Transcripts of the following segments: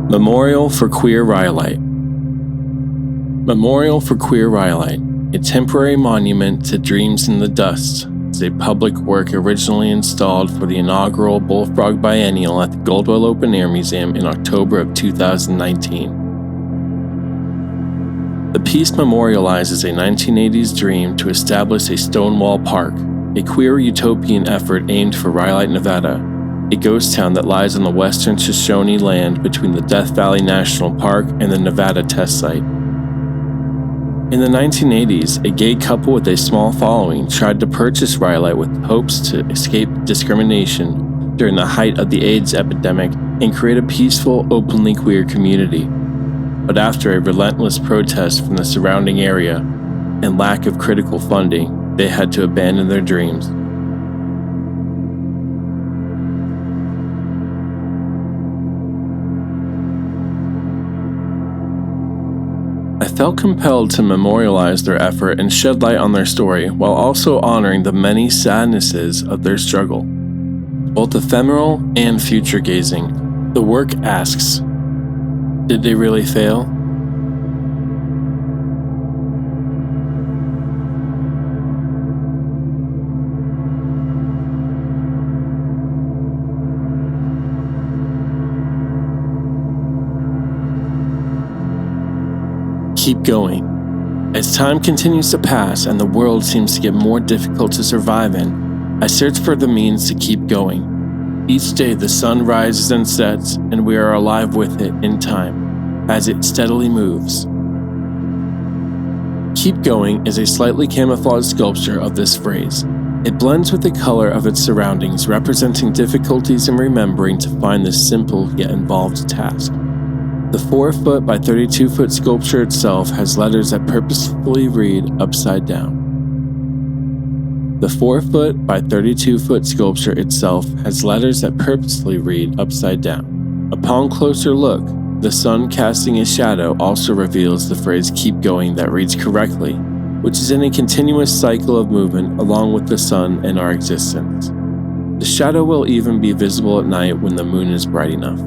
Memorial for Queer Rhyolite. Memorial for Queer Rhyolite, a temporary monument to dreams in the dust, is a public work originally installed for the inaugural Bullfrog Biennial at the Goldwell Open Air Museum in October of 2019. The piece memorializes a 1980s dream to establish a Stonewall Park, a queer utopian effort aimed for Rhyolite, Nevada, a ghost town that lies on the western Shoshone land between the Death Valley National Park and the Nevada test site. In the 1980s, a gay couple with a small following tried to purchase Rhyolite with hopes to escape discrimination during the height of the AIDS epidemic and create a peaceful, openly queer community. But after a relentless protest from the surrounding area and lack of critical funding, they had to abandon their dreams. I felt compelled to memorialize their effort and shed light on their story while also honoring the many sadnesses of their struggle. Both ephemeral and future-gazing, the work asks, did they really fail? Keep going. As time continues to pass and the world seems to get more difficult to survive in, I search for the means to keep going. Each day the sun rises and sets, and we are alive with it in time, as it steadily moves. Keep Going is a slightly camouflaged sculpture of this phrase. It blends with the color of its surroundings, representing difficulties in remembering to find this simple yet involved task. The 4-foot by 32-foot sculpture itself has letters that purposefully read upside down. The 4-foot by 32-foot sculpture itself has letters that purposefully read upside down. Upon closer look, the sun casting a shadow also reveals the phrase "keep going" that reads correctly, which is in a continuous cycle of movement along with the sun and our existence. The shadow will even be visible at night when the moon is bright enough.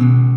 you.